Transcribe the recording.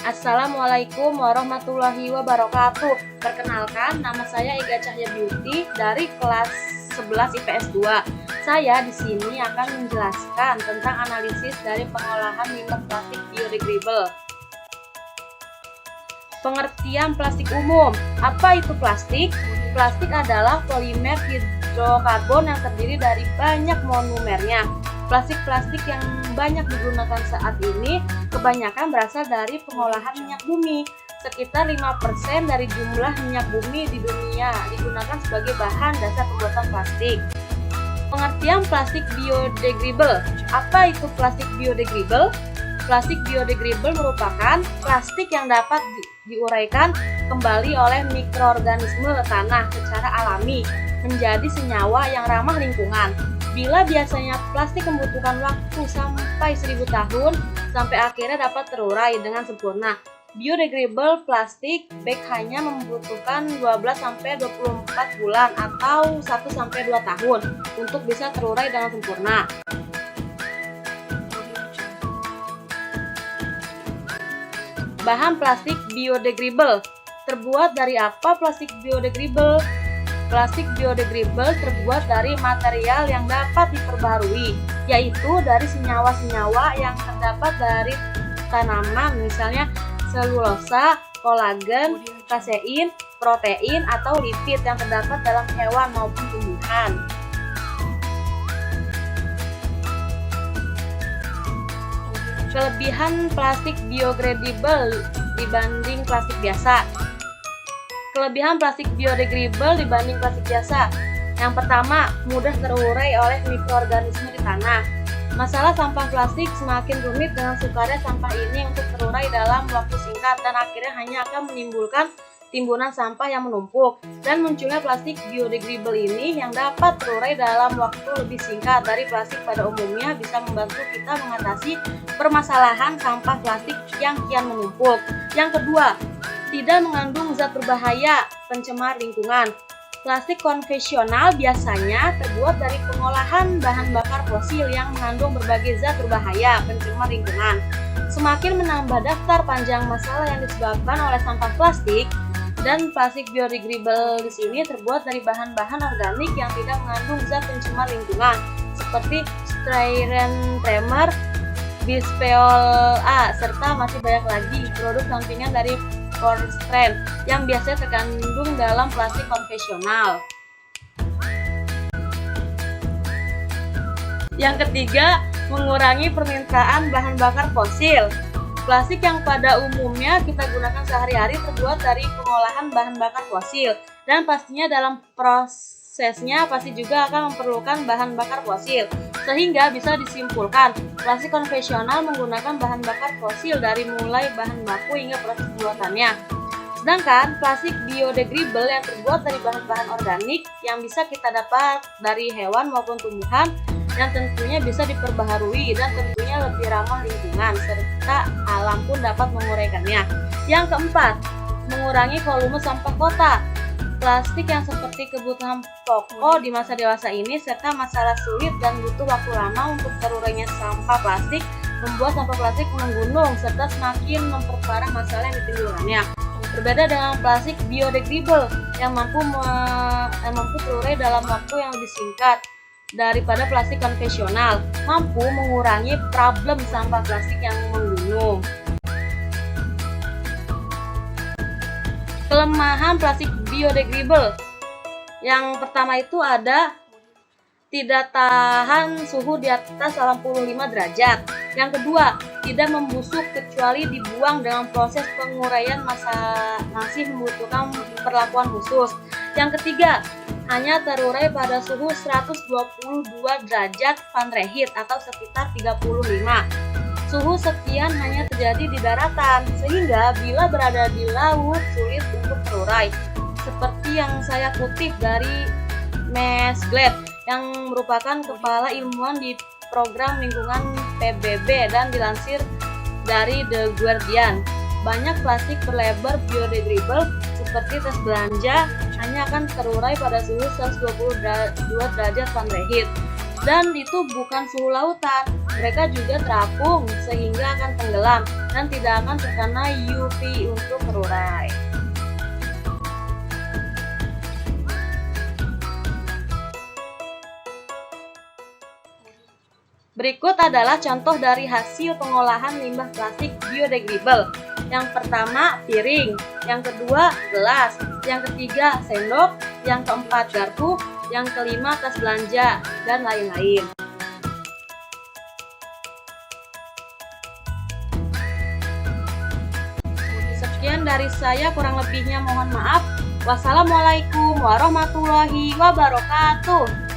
Assalamualaikum warahmatullahi wabarakatuh. Perkenalkan, nama saya Ega Cahya Beauty dari kelas 11 IPS 2. Saya di sini akan menjelaskan tentang analisis dari pengolahan limbah plastik biodegradable. Pengertian plastik umum. Apa itu plastik? Plastik adalah polimer hidrokarbon yang terdiri dari banyak monomernya. Plastik-plastik yang banyak digunakan saat ini kebanyakan berasal dari pengolahan minyak bumi. Sekitar 5% dari jumlah minyak bumi di dunia digunakan sebagai bahan dasar pembuatan plastik. Pengertian plastik biodegradable. Apa itu plastik biodegradable? Plastik biodegradable merupakan plastik yang dapat diuraikan kembali oleh mikroorganisme tanah secara alami menjadi senyawa yang ramah lingkungan. Bila biasanya plastik membutuhkan waktu sampai 1000 tahun sampai akhirnya dapat terurai dengan sempurna, biodegradable plastik bag hanya membutuhkan 12-24 bulan atau 1-2 tahun untuk bisa terurai dengan sempurna. Bahan plastik biodegradable. Terbuat dari apa plastik biodegradable? Plastik biodegradable terbuat dari material yang dapat diperbarui, yaitu dari senyawa-senyawa yang terdapat dari tanaman, misalnya selulosa, kolagen, kasein, protein, atau lipid yang terdapat dalam hewan maupun tumbuhan. Kelebihan plastik biodegradable dibanding plastik biasa. Kelebihan plastik biodegradable dibanding plastik biasa. Yang pertama, mudah terurai oleh mikroorganisme di tanah. Masalah sampah plastik semakin rumit dengan sukarnya sampah ini untuk terurai dalam waktu singkat dan akhirnya hanya akan menimbulkan timbunan sampah yang menumpuk. Dan munculnya plastik biodegradable ini yang dapat terurai dalam waktu lebih singkat dari plastik pada umumnya bisa membantu kita mengatasi permasalahan sampah plastik yang kian menumpuk. Yang kedua, tidak mengandung zat berbahaya pencemar lingkungan. Plastik konvensional biasanya terbuat dari pengolahan bahan bakar fosil yang mengandung berbagai zat berbahaya pencemar lingkungan. Semakin menambah daftar panjang masalah yang disebabkan oleh sampah plastik, dan plastik biodegradable di sini terbuat dari bahan-bahan organik yang tidak mengandung zat pencemar lingkungan seperti styrene primer, bisphenol A, serta masih banyak lagi produk sampingan dari polyester yang biasanya terkandung dalam plastik konvensional. Yang ketiga, mengurangi permintaan bahan bakar fosil. Plastik yang pada umumnya kita gunakan sehari-hari terbuat dari pengolahan bahan bakar fosil dan pastinya dalam prosesnya pasti juga akan memerlukan bahan bakar fosil. Sehingga bisa disimpulkan, plastik konvensional menggunakan bahan bakar fosil dari mulai bahan baku hingga proses pembuatannya. Sedangkan plastik biodegradable yang terbuat dari bahan-bahan organik yang bisa kita dapat dari hewan maupun tumbuhan yang tentunya bisa diperbaharui dan tentunya lebih ramah lingkungan serta alam pun dapat menguraikannya. Yang keempat, mengurangi volume sampah kota. Plastik yang seperti kebutuhan pokok di masa dewasa ini serta masalah sulit dan butuh waktu lama untuk terurainya sampah plastik membuat sampah plastik menggunung serta semakin memperparah masalah yang ditimbulkannya. Berbeda dengan plastik biodegradable yang mampu terurai dalam waktu yang lebih singkat daripada plastik konvensional, mampu mengurangi problem sampah plastik yang menggunung. Kelemahan plastik biodegradable. Yang pertama itu ada tidak tahan suhu di atas 85 derajat. Yang kedua, tidak membusuk kecuali dibuang dengan proses penguraian masih membutuhkan perlakuan khusus. Yang ketiga, hanya terurai pada suhu 122 derajat Fahrenheit atau sekitar 35. Suhu sekian hanya terjadi di daratan, sehingga bila berada di laut sulit untuk terurai. Seperti yang saya kutip dari Mas Glad, yang merupakan kepala ilmuwan di program lingkungan PBB dan dilansir dari The Guardian. Banyak plastik berlebar biodegradable seperti tas belanja hanya akan terurai pada suhu 122 derajat Fahrenheit. Dan itu bukan suhu lautan, mereka juga terapung sehingga akan tenggelam dan tidak akan terkena UV untuk terurai. Berikut adalah contoh dari hasil pengolahan limbah plastik biodegradable. Yang pertama, piring. Yang kedua, gelas. Yang ketiga, sendok. Yang keempat, garpu. Yang kelima, tas belanja, dan lain-lain. Sekian dari saya, kurang lebihnya mohon maaf. Wassalamualaikum warahmatullahi wabarakatuh.